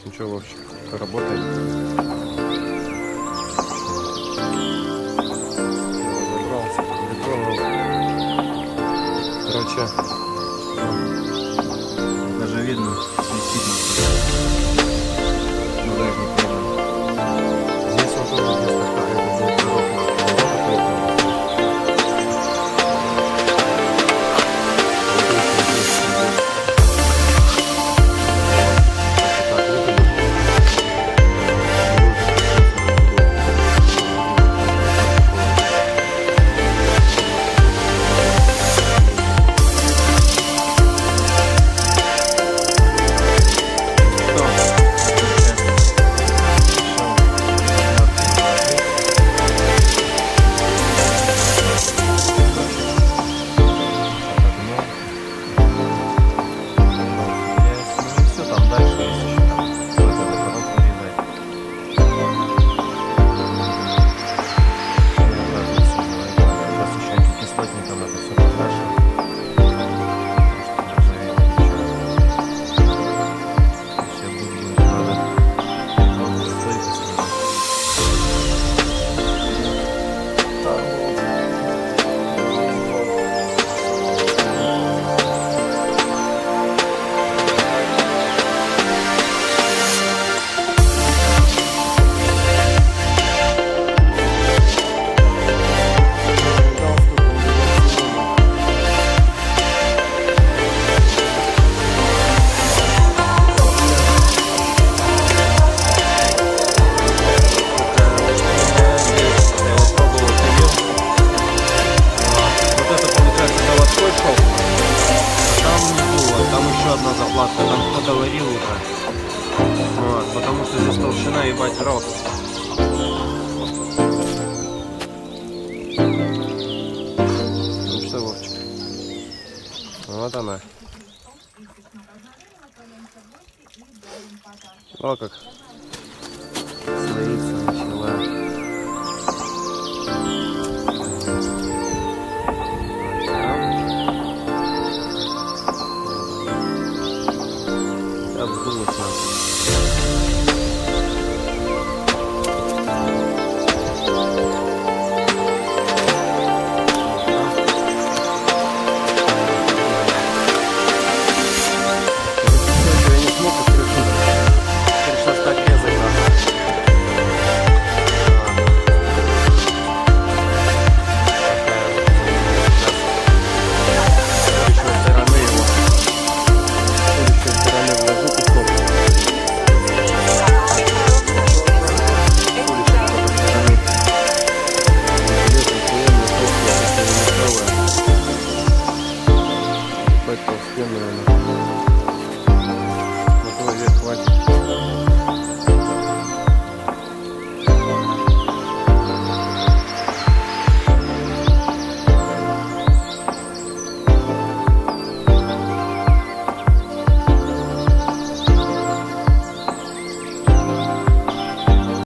Ну что, Вовчик, поработаем? Разобрался, притронул. Короче, даже видно, свистит на багажник тоже. Здесь вот тоже здесь такая, это будет коробка. Заплатка, там кто-то варил уже, вот, потому что здесь толщина, ебать, рост. Ну что, Вовчик, вот она. О, как слоиться начала. Обдулось нахуй. Я не смог открыть. Пришлось так резать нахуй. Толстенная.